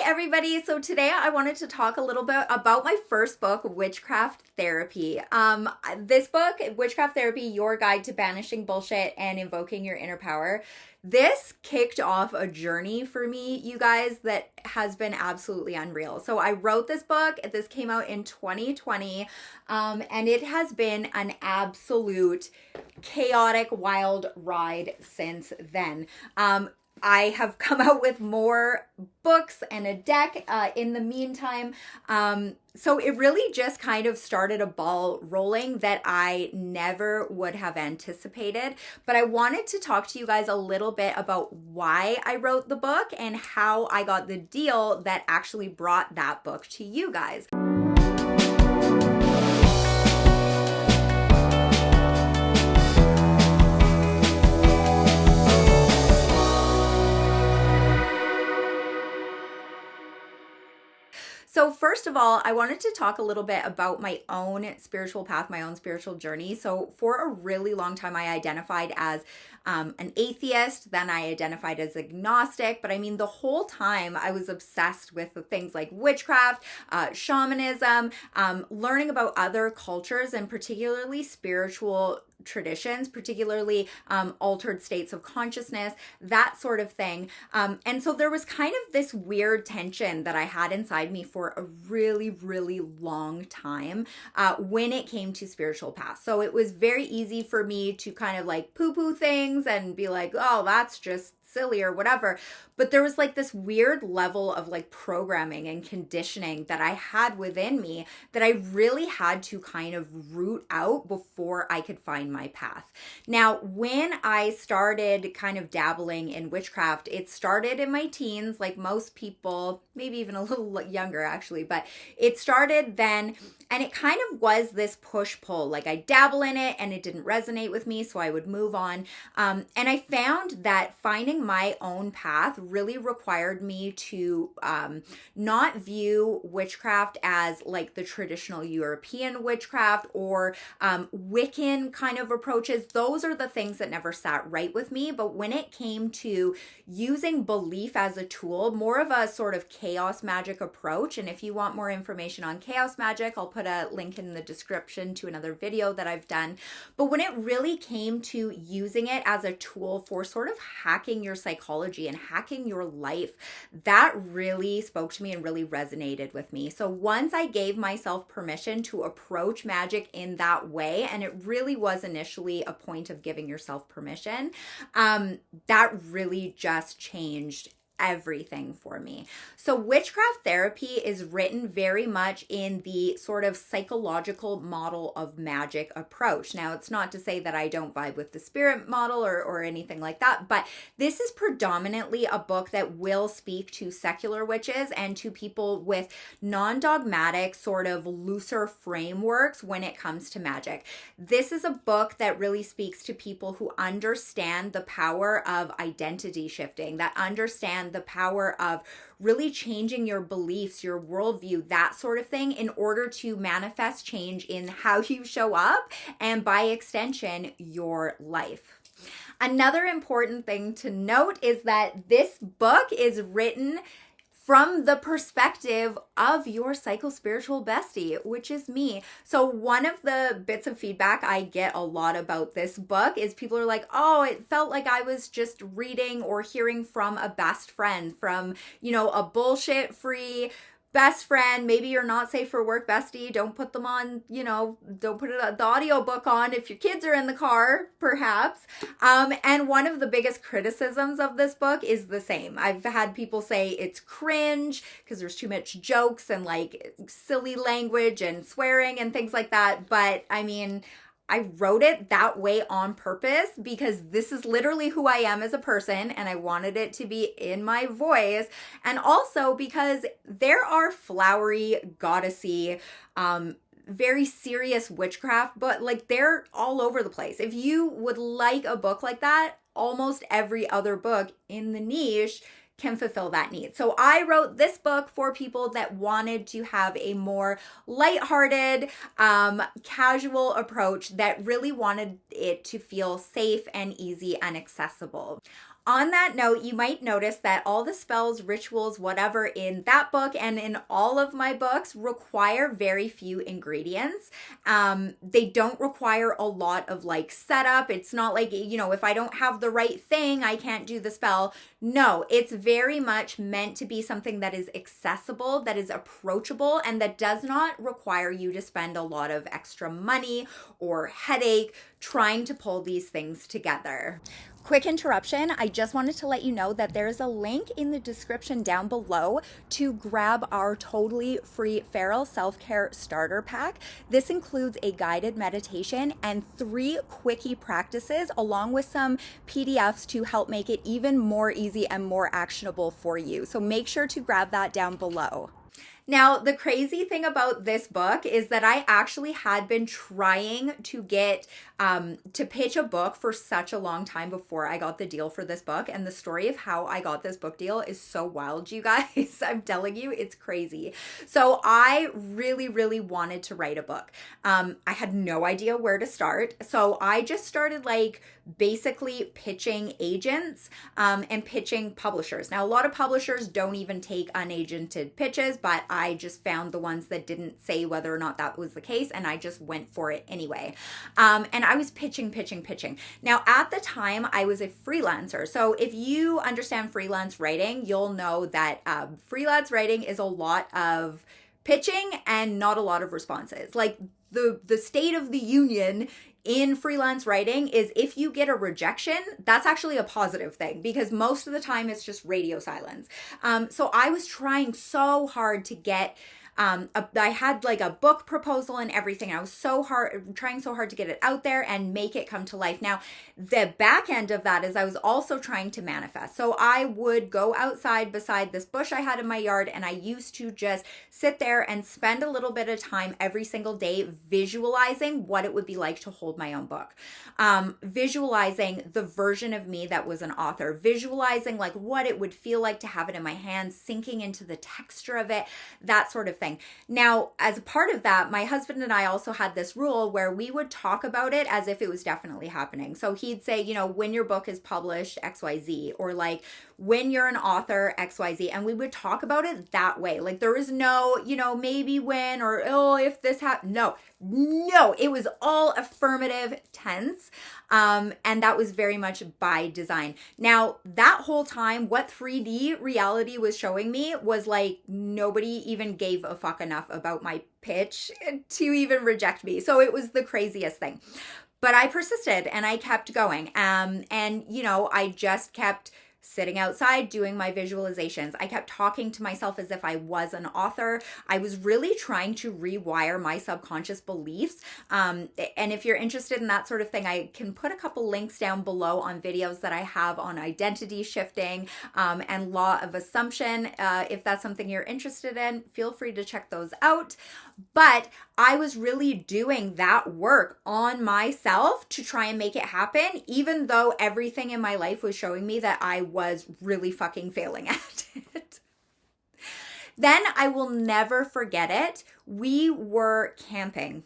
everybody. So today I wanted to talk a little bit about my first book, Witchcraft Therapy. This book, Witchcraft Therapy, Your Guide to Banishing Bullshit and Invoking Your Inner Power. This kicked off a journey for me, you guys, that has been absolutely unreal. So I wrote this book. This came out in 2020, and it has been an absolute chaotic, wild ride since then. I have come out with more books and a deck in the meantime. So it really just kind of started a ball rolling that I never would have anticipated. But I wanted to talk to you guys a little bit about why I wrote the book and how I got the deal that actually brought that book to you guys. So first of all, I wanted to talk a little bit about my own spiritual path, my own spiritual journey. So for a really long time, I identified as an atheist, then I identified as agnostic, but I mean, the whole time I was obsessed with things like witchcraft, shamanism, learning about other cultures and particularly spiritual traditions, particularly altered states of consciousness, that sort of thing. And so there was kind of this weird tension that I had inside me for a really, really long time when it came to spiritual paths. So it was very easy for me to kind of like poo-poo things and be like, oh, that's just silly or whatever. But there was like this weird level of like programming and conditioning that I had within me that I really had to kind of root out before I could find my path. Now, when I started kind of dabbling in witchcraft, it started in my teens, like most people, maybe even a little younger actually, but it started then. And it kind of was this push-pull, like I dabble in it and it didn't resonate with me, so I would move on. And I found that finding my own path really required me to not view witchcraft as like the traditional European witchcraft or Wiccan kind of approaches. Those are the things that never sat right with me. But when it came to using belief as a tool, more of a sort of chaos magic approach, and if you want more information on chaos magic, I'll put a link in the description to another video that I've done. But when it really came to using it as a tool for sort of hacking your psychology and hacking your life, that really spoke to me and really resonated with me. So once I gave myself permission to approach magic in that way, and it really was initially a point of giving yourself permission, that really just changed everything for me. So witchcraft therapy is written very much in the sort of psychological model of magic approach. Now, it's not to say that I don't vibe with the spirit model or anything like that, but this is predominantly a book that will speak to secular witches and to people with non-dogmatic sort of looser frameworks when it comes to magic. This is a book that really speaks to people who understand the power of identity shifting, that understand the power of really changing your beliefs, your worldview, that sort of thing, in order to manifest change in how you show up and by extension, your life. Another important thing to note is that this book is written from the perspective of your psycho-spiritual bestie, which is me. So one of the bits of feedback I get a lot about this book is people are like, oh, it felt like I was just reading or hearing from a best friend, from, you know, a bullshit-free best friend. Maybe you're not safe for work bestie. Don't put them on, you know, don't put the audiobook on if your kids are in the car, perhaps. And one of the biggest criticisms of this book is the same. I've had people say it's cringe because there's too much jokes and like silly language and swearing and things like that. But I mean, I wrote it that way on purpose because this is literally who I am as a person and I wanted it to be in my voice. And also because there are flowery, goddessy, very serious witchcraft, but like they're all over the place. If you would like a book like that, almost every other book in the niche can fulfill that need. So I wrote this book for people that wanted to have a more lighthearted, casual approach that really wanted it to feel safe and easy and accessible. On that note, you might notice that all the spells, rituals, whatever in that book and in all of my books require very few ingredients. They don't require a lot of like setup. It's not like, if I don't have the right thing, I can't do the spell. No, it's very much meant to be something that is accessible, that is approachable, and that does not require you to spend a lot of extra money or headache trying to pull these things together. Quick interruption. I just wanted to let you know that there is a link in the description down below to grab our totally free Feral Self-Care Starter Pack. This includes a guided meditation and 3 quickie practices along with some PDFs to help make it even more easy and more actionable for you. So make sure to grab that down below. Now, the crazy thing about this book is that I actually had been trying to get to pitch a book for such a long time before I got the deal for this book. And the story of how I got this book deal is so wild, you guys. I'm telling you, it's crazy. So I really, really wanted to write a book. I had no idea where to start. So I just started basically pitching agents and pitching publishers. Now, a lot of publishers don't even take unagented pitches, but I just found the ones that didn't say whether or not that was the case, and I just went for it anyway. And I was pitching. Now, at the time, I was a freelancer. So if you understand freelance writing, you'll know that freelance writing is a lot of pitching and not a lot of responses. Like the state of the union in freelance writing is if you get a rejection, that's actually a positive thing because most of the time it's just radio silence. So I was trying so hard to get I had a book proposal and everything. I was trying so hard to get it out there and make it come to life. Now, the back end of that is I was also trying to manifest. So I would go outside beside this bush I had in my yard, and I used to just sit there and spend a little bit of time every single day visualizing what it would be like to hold my own book. Visualizing the version of me that was an author, visualizing what it would feel like to have it in my hands, sinking into the texture of it, that sort of thing. Now, as a part of that, my husband and I also had this rule where we would talk about it as if it was definitely happening. So he'd say, when your book is published, XYZ, or when you're an author, XYZ, and we would talk about it that way. There is no, maybe when, or, oh, if this happened. No, it was all affirmative tense. And that was very much by design. Now, that whole time, what 3D reality was showing me was nobody even gave a fuck enough about my pitch to even reject me. So it was the craziest thing. But I persisted and I kept going. And I just kept sitting outside doing my visualizations. I kept talking to myself as if I was an author. I was really trying to rewire my subconscious beliefs. And if you're interested in that sort of thing, I can put a couple links down below on videos that I have on identity shifting and law of assumption. If that's something you're interested in, feel free to check those out. But I was really doing that work on myself to try and make it happen, even though everything in my life was showing me that I was really fucking failing at it. Then I will never forget it. We were camping.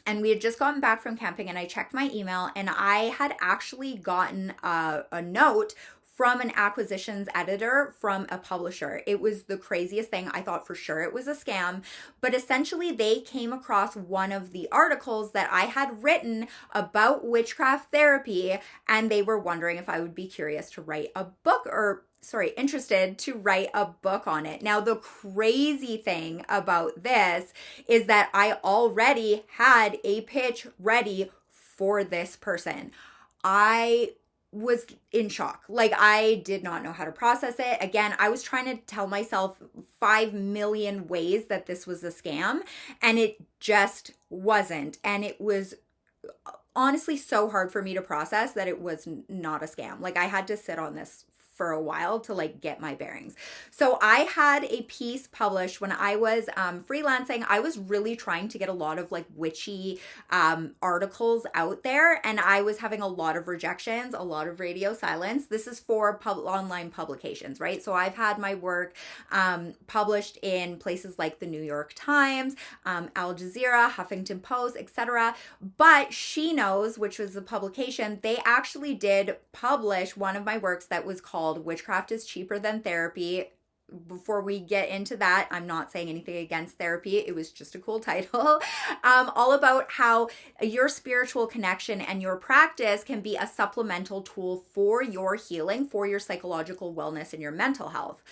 And we had just gotten back from camping, and I checked my email, and I had actually gotten a note from an acquisitions editor from a publisher. It was the craziest thing. I thought for sure it was a scam, but essentially they came across one of the articles that I had written about witchcraft therapy, and they were wondering if I would be curious to write a book interested to write a book on it. Now, the crazy thing about this is that I already had a pitch ready for this person. I was in shock. I did not know how to process it. Again, I was trying to tell myself 5 million ways that this was a scam, and it just wasn't. And it was honestly so hard for me to process that it was not a scam. I had to sit on this for a while to like get my bearings. So I had a piece published when I was freelancing. I was really trying to get a lot of like witchy articles out there, and I was having a lot of rejections, a lot of radio silence. This is for online publications, right? So I've had my work published in places like the New York Times, Al Jazeera, Huffington Post, etc. But She Knows, which was the publication, they actually did publish one of my works that was called Witchcraft is Cheaper Than Therapy. Before we get into that, I'm not saying anything against therapy. It was just a cool title. All about how your spiritual connection and your practice can be a supplemental tool for your healing, for your psychological wellness and your mental health.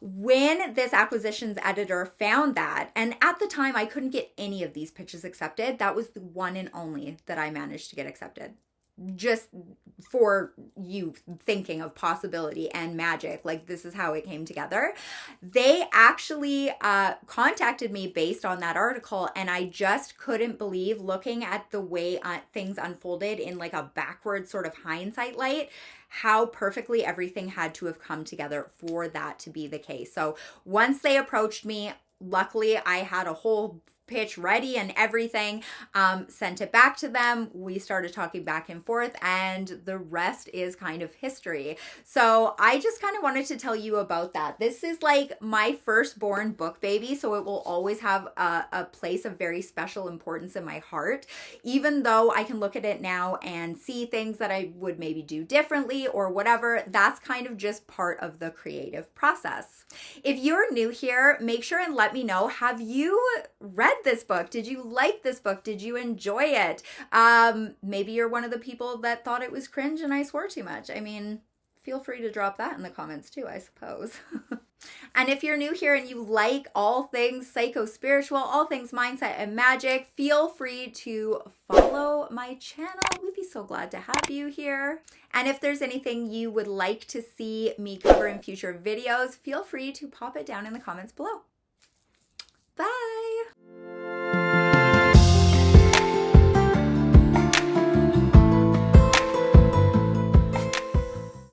When this acquisitions editor found that, and at the time I couldn't get any of these pitches accepted, that was the one and only that I managed to get accepted. Just for you thinking of possibility and magic, like this is how it came together. They actually contacted me based on that article, and I just couldn't believe, looking at the way things unfolded in like a backward sort of hindsight light, how perfectly everything had to have come together for that to be the case. So once they approached me, luckily I had a whole pitch ready and everything, sent it back to them. We started talking back and forth, and the rest is kind of history. So I just kind of wanted to tell you about that. This is like my firstborn book baby, so it will always have a place of very special importance in my heart, even though I can look at it now and see things that I would maybe do differently or whatever. That's kind of just part of the creative process. If you're new here, make sure and let me know, have you read this book? Did you like this book? Did you enjoy it? Maybe you're one of the people that thought it was cringe and I swore too much. I mean, feel free to drop that in the comments too, I suppose. And if you're new here and you like all things psycho-spiritual, all things mindset and magic, feel free to follow my channel. We'd be so glad to have you here. And if there's anything you would like to see me cover in future videos, feel free to pop it down in the comments below. Bye!